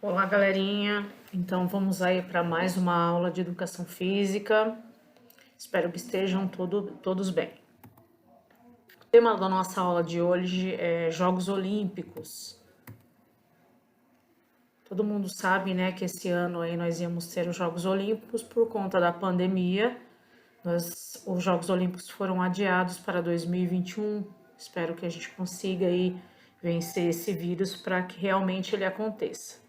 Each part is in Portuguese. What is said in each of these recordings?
Olá, galerinha. Então vamos aí para mais uma aula de educação física. Espero que estejam todos bem. O tema da nossa aula de hoje é Jogos Olímpicos. Todo mundo sabe, né, que esse ano aí nós íamos ter os Jogos Olímpicos por conta da pandemia. Os Jogos Olímpicos foram adiados para 2021. Espero que a gente consiga aí vencer esse vírus para que realmente ele aconteça.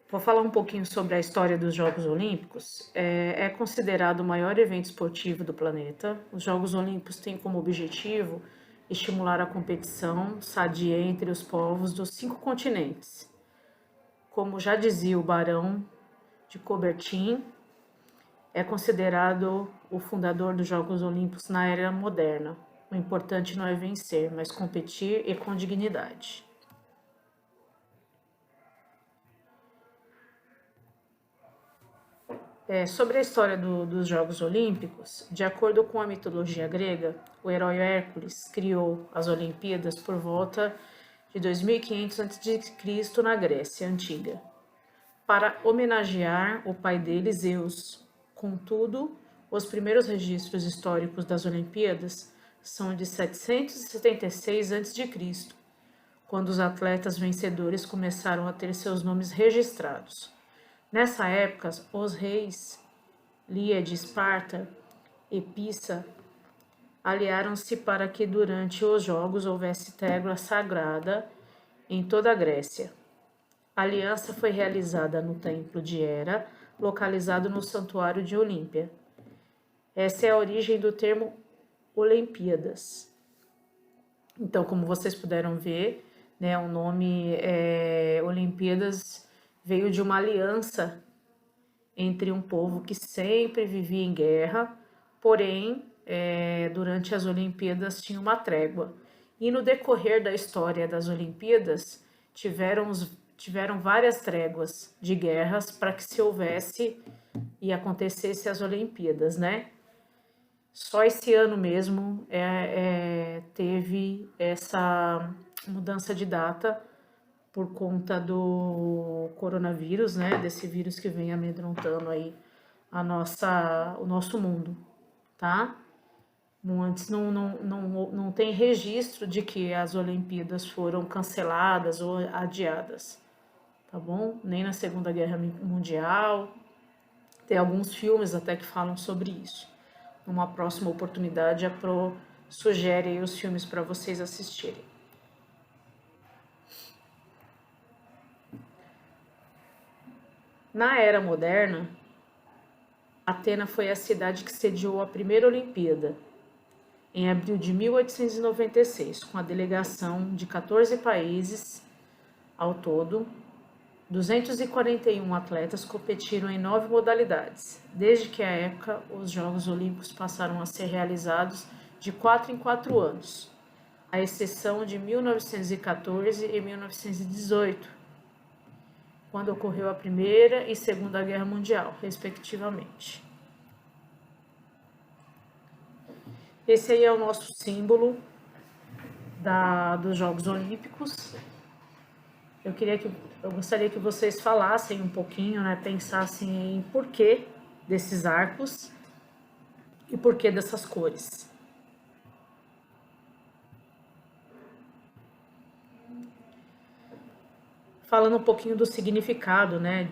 Vou falar um pouquinho sobre a história dos Jogos Olímpicos. É considerado o maior evento esportivo do planeta. Os Jogos Olímpicos têm como objetivo estimular a competição sadia entre os povos dos 5 continentes. Como já dizia o Barão de Coubertin, é considerado o fundador dos Jogos Olímpicos na era moderna. O importante não é vencer, mas competir e com dignidade. Sobre a história dos Jogos Olímpicos, de acordo com a mitologia grega, o herói Hércules criou as Olimpíadas por volta de 2500 a.C. na Grécia Antiga, para homenagear o pai dele, Zeus. Contudo, os primeiros registros históricos das Olimpíadas são de 776 a.C., quando os atletas vencedores começaram a ter seus nomes registrados. Nessa época, os reis Lia de Esparta e Pisa aliaram-se para que durante os jogos houvesse trégua sagrada em toda a Grécia. A aliança foi realizada no templo de Hera, localizado no santuário de Olímpia. Essa é a origem do termo Olimpíadas. Então, como vocês puderam ver, né, o nome Olimpíadas veio de uma aliança entre um povo que sempre vivia em guerra, porém, durante as Olimpíadas tinha uma trégua. E no decorrer da história das Olimpíadas, tiveram várias tréguas de guerras para que se houvesse e acontecesse as Olimpíadas, né? Só esse ano mesmo teve essa mudança de data por conta do coronavírus, né? Desse vírus que vem amedrontando aí o nosso mundo, tá? Antes não tem registro de que as Olimpíadas foram canceladas ou adiadas, tá bom? Nem na Segunda Guerra Mundial. Tem alguns filmes até que falam sobre isso. Numa próxima oportunidade, a Pro sugere aí os filmes para vocês assistirem. Na era moderna, Atena foi a cidade que sediou a primeira Olimpíada, em abril de 1896, com a delegação de 14 países ao todo. 241 atletas competiram em 9 modalidades. Desde que a época, os Jogos Olímpicos passaram a ser realizados de 4 em 4 anos, à exceção de 1914 e 1918, quando ocorreu a Primeira e Segunda Guerra Mundial, respectivamente. Esse aí é o nosso símbolo dos Jogos Olímpicos. Eu gostaria que vocês falassem um pouquinho, né, pensassem em porquê desses arcos e porquê dessas cores. Falando um pouquinho do significado, né,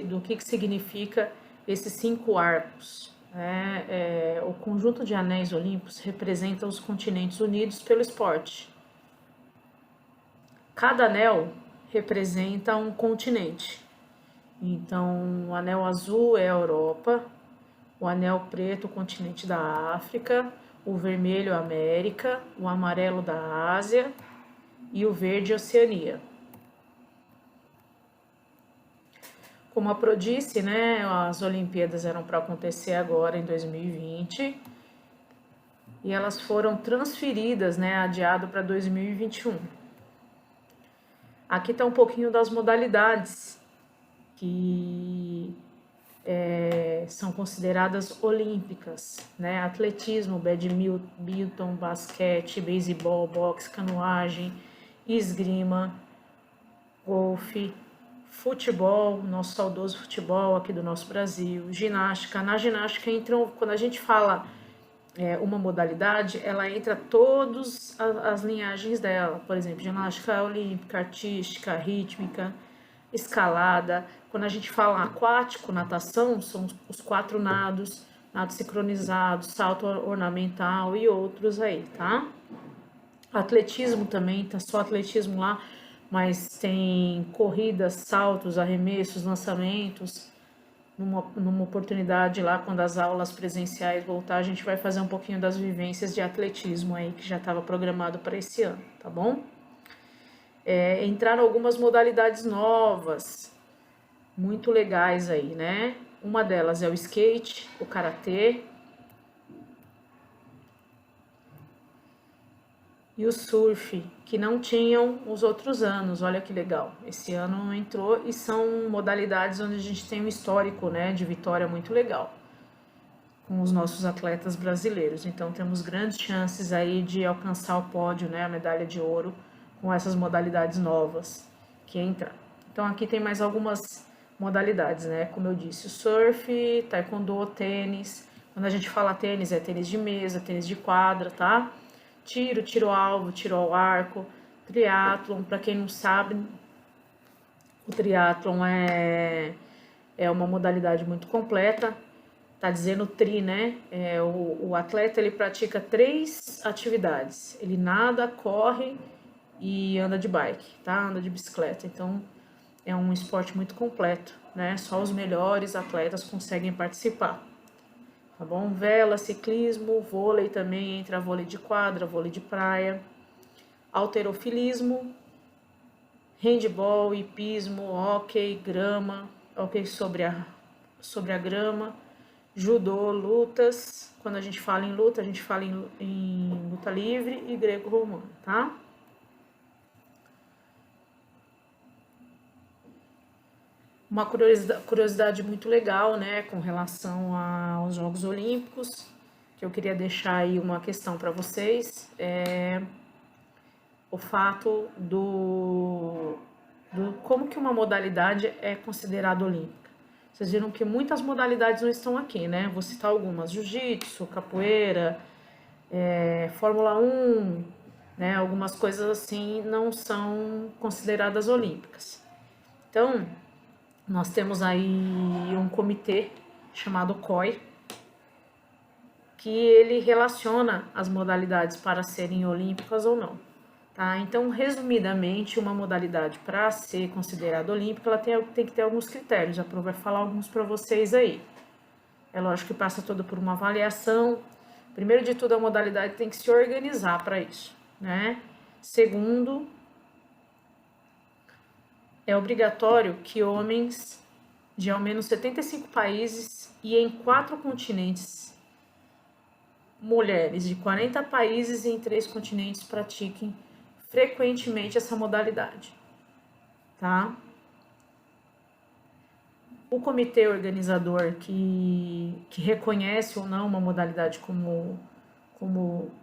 do que significa esses 5 arcos. O conjunto de anéis olímpicos representa os continentes unidos pelo esporte. Cada anel representa um continente. Então, o anel azul é a Europa, o anel preto o continente da África, o vermelho a América, o amarelo da Ásia e o verde a Oceania. Como a Pro disse, né, as Olimpíadas eram para acontecer agora em 2020 e elas foram transferidas, né, adiado para 2021. Aqui está um pouquinho das modalidades que são consideradas olímpicas, né? Atletismo, badminton, basquete, beisebol, boxe, canoagem, esgrima, golfe, futebol, nosso saudoso futebol aqui do nosso Brasil, ginástica. Na ginástica entram, quando a gente fala uma modalidade, ela entra todas as linhagens dela, por exemplo, ginástica olímpica, artística, rítmica, escalada. Quando a gente fala aquático, natação, são os 4 nados, nado sincronizado, salto ornamental e outros aí, tá? Atletismo também, tá só atletismo lá, mas tem corridas, saltos, arremessos, lançamentos. Numa oportunidade lá, quando as aulas presenciais voltar, a gente vai fazer um pouquinho das vivências de atletismo aí, que já estava programado para esse ano, tá bom? Entraram algumas modalidades novas, muito legais aí, né? Uma delas é o skate, o karatê e o surf, que não tinham os outros anos. Olha que legal, esse ano entrou e são modalidades onde a gente tem um histórico, né, de vitória muito legal com os nossos atletas brasileiros. Então temos grandes chances aí de alcançar o pódio, né, a medalha de ouro com essas modalidades novas que entraram. Então aqui tem mais algumas modalidades, né, como eu disse, o surf, taekwondo, tênis. Quando a gente fala tênis, é tênis de mesa, tênis de quadra, tá? Tiro alvo, tiro ao arco, triatlon. Para quem não sabe, o triatlon é uma modalidade muito completa. Tá dizendo tri, né? O atleta, ele pratica 3 atividades. Ele nada, corre e anda de bike, tá? Anda de bicicleta. Então, é um esporte muito completo, né? Só os melhores atletas conseguem participar. Tá bom? Vela, ciclismo, vôlei também, entra vôlei de quadra, vôlei de praia, halterofilismo, handball, hipismo, hóquei, grama, hóquei sobre a grama, judô, lutas. Quando a gente fala em luta, a gente fala em luta livre e grego-romano, tá? Uma curiosidade muito legal, né, com relação aos Jogos Olímpicos, que eu queria deixar aí uma questão para vocês, o fato do como que uma modalidade é considerada olímpica. Vocês viram que muitas modalidades não estão aqui, né? Vou citar algumas: jiu-jitsu, capoeira, Fórmula 1, né? Algumas coisas assim não são consideradas olímpicas. Então, nós temos aí um comitê chamado COI, que ele relaciona as modalidades para serem olímpicas ou não. Tá? Então, resumidamente, uma modalidade para ser considerada olímpica, ela tem que ter alguns critérios. A Pro vai falar alguns para vocês aí. É lógico que passa todo por uma avaliação. Primeiro de tudo, a modalidade tem que se organizar para isso, né? Segundo, é obrigatório que homens de ao menos 75 países e em 4 continentes, mulheres de 40 países e em 3 continentes pratiquem frequentemente essa modalidade, tá? O comitê organizador que reconhece ou não uma modalidade como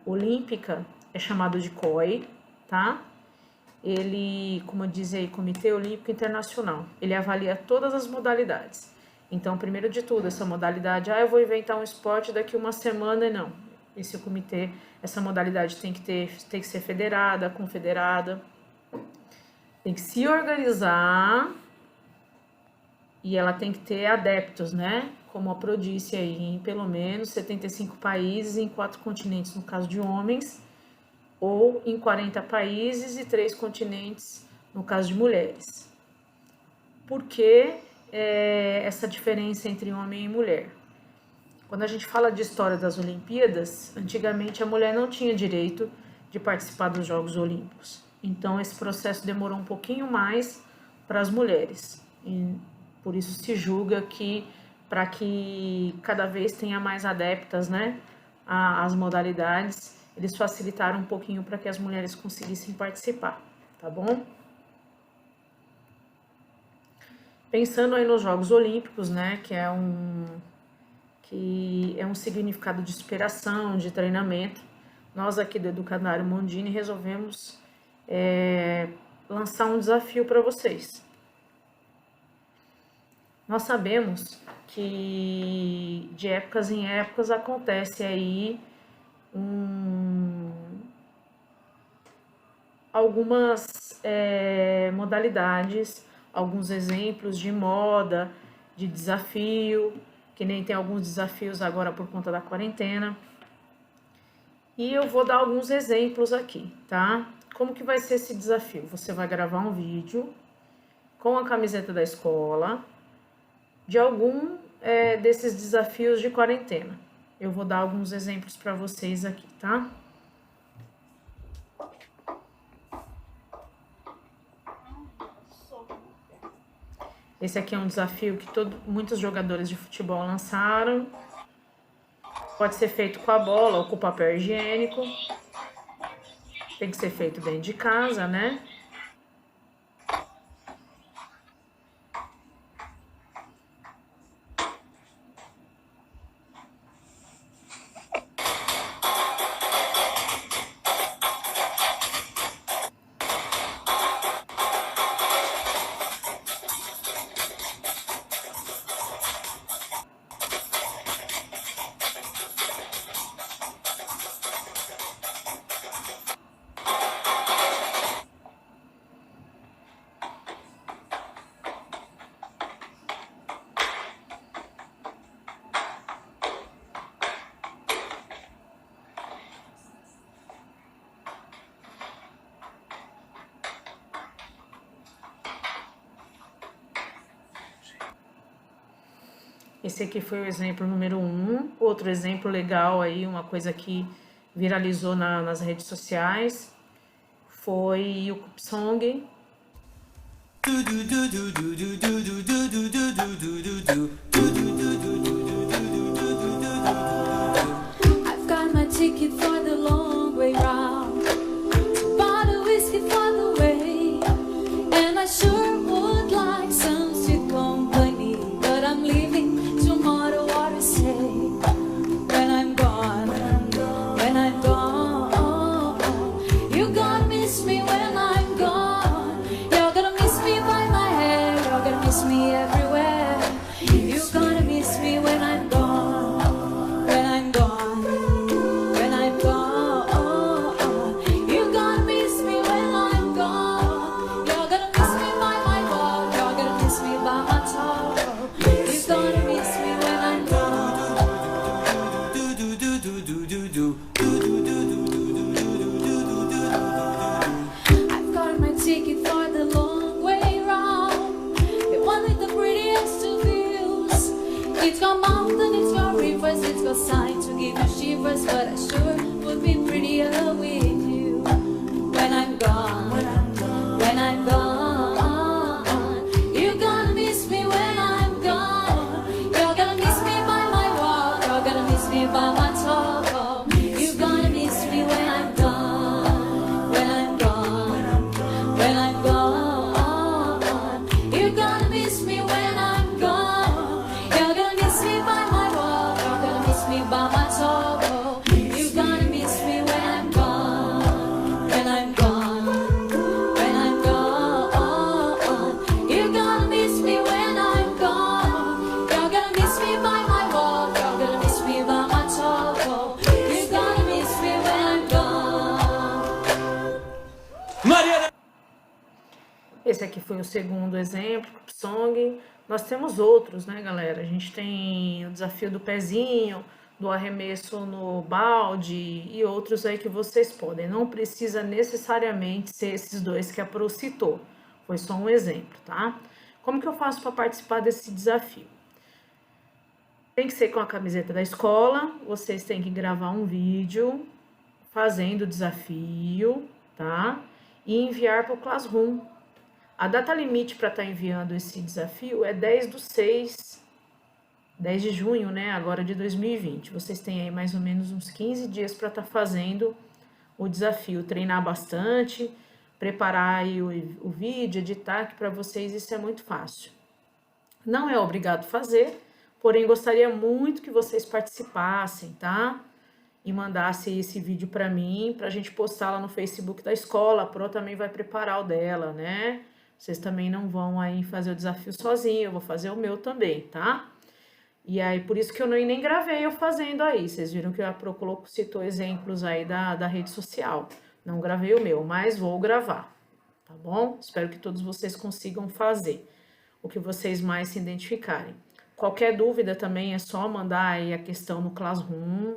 olímpica é chamado de COI, tá? Ele, como diz aí, Comitê Olímpico Internacional, ele avalia todas as modalidades. Então, primeiro de tudo, essa modalidade, eu vou inventar um esporte daqui uma semana, não. Esse comitê, essa modalidade tem que ser federada, confederada, tem que se organizar e ela tem que ter adeptos, né? Como a Pro disse aí, em pelo menos 75 países, em 4 continentes, no caso de homens, ou em 40 países e 3 continentes, no caso de mulheres. Por que essa diferença entre homem e mulher? Quando a gente fala de história das Olimpíadas, antigamente a mulher não tinha direito de participar dos Jogos Olímpicos. Então esse processo demorou um pouquinho mais para as mulheres. E por isso se julga que para que cada vez tenha mais adeptas, né, às modalidades, eles facilitaram um pouquinho para que as mulheres conseguissem participar, tá bom? Pensando aí nos Jogos Olímpicos, né, que é um significado de inspiração, de treinamento, nós aqui do Educandário Mondini resolvemos lançar um desafio para vocês. Nós sabemos que de épocas em épocas acontece aí algumas modalidades, alguns exemplos de moda, de desafio, que nem tem alguns desafios agora por conta da quarentena. E eu vou dar alguns exemplos aqui, tá? Como que vai ser esse desafio? Você vai gravar um vídeo com a camiseta da escola de algum desses desafios de quarentena. Eu vou dar alguns exemplos para vocês aqui, tá? Esse aqui é um desafio que muitos jogadores de futebol lançaram. Pode ser feito com a bola ou com papel higiênico. Tem que ser feito dentro de casa, né? Esse aqui foi o exemplo número 1. Outro exemplo legal aí, uma coisa que viralizou nas redes sociais, foi o Cup Song. I've got my ticket for the long way round, bought a whiskey for the way, and I sure would like some sweet company, but I'm leaving tomorrow. What I say when I'm gone, when I'm gone, you gonna miss me when I'm gone. You're gonna miss me by my hair, you're gonna miss me everywhere. You're gonna miss me when I'm gone, when I'm gone, when I'm gone. You're gonna miss me when I'm gone. You're gonna miss me by my walk, you're gonna miss me by my talk. You're gonna miss me when I'm gone. I've got my ticket for the long way round, the one with the prettiest of views. It's got mountains, it's got rivers, it's got signs to give you shivers, but I sure would be prettier with you when I'm gone, when I'm gone. You're gonna miss me when I'm gone. You're gonna miss me by my walk, you're gonna miss me by my talk. You're gonna miss me when I'm gone, when I'm gone, when I'm gone. You're gonna miss me when I'm gone. You're gonna miss me by my walk, you're gonna miss me by my talk. You're gonna miss me when I'm gone, when I'm gone, when I'm gone. You're gonna miss me when I'm gone. You're gonna miss me by my walk, you're gonna miss me by my talk. You're gonna miss me when I'm gone. Mariana! Esse aqui foi o segundo exemplo, Cup Song. Nós temos outros, né, galera? A gente tem o desafio do pezinho, do arremesso no balde e outros aí que vocês podem. Não precisa necessariamente ser esses dois que a Pro citou. Foi só um exemplo, tá? Como que eu faço para participar desse desafio? Tem que ser com a camiseta da escola. Vocês têm que gravar um vídeo fazendo o desafio, tá? E enviar para o Classroom. A data limite para estar enviando esse desafio é 10 de junho, né? Agora de 2020. Vocês têm aí mais ou menos uns 15 dias para estar fazendo o desafio. Treinar bastante, preparar aí o vídeo, editar, que para vocês isso é muito fácil. Não é obrigado fazer, porém gostaria muito que vocês participassem, tá? e mandasse esse vídeo para mim, para a gente postar lá no Facebook da escola. A Pro também vai preparar o dela, né? Vocês também não vão aí fazer o desafio sozinho, eu vou fazer o meu também, tá? E aí, por isso que eu nem gravei eu fazendo aí. Vocês viram que a Pro citou exemplos aí da rede social. Não gravei o meu, mas vou gravar, tá bom? Espero que todos vocês consigam fazer o que vocês mais se identificarem. Qualquer dúvida também é só mandar aí a questão no Classroom,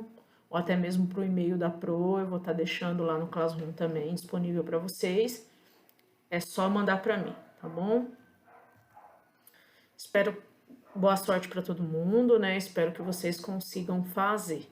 ou até mesmo para o e-mail da Pro, eu vou estar deixando lá no Classroom também disponível para vocês. É só mandar para mim, tá bom? Espero boa sorte para todo mundo, né? Espero que vocês consigam fazer.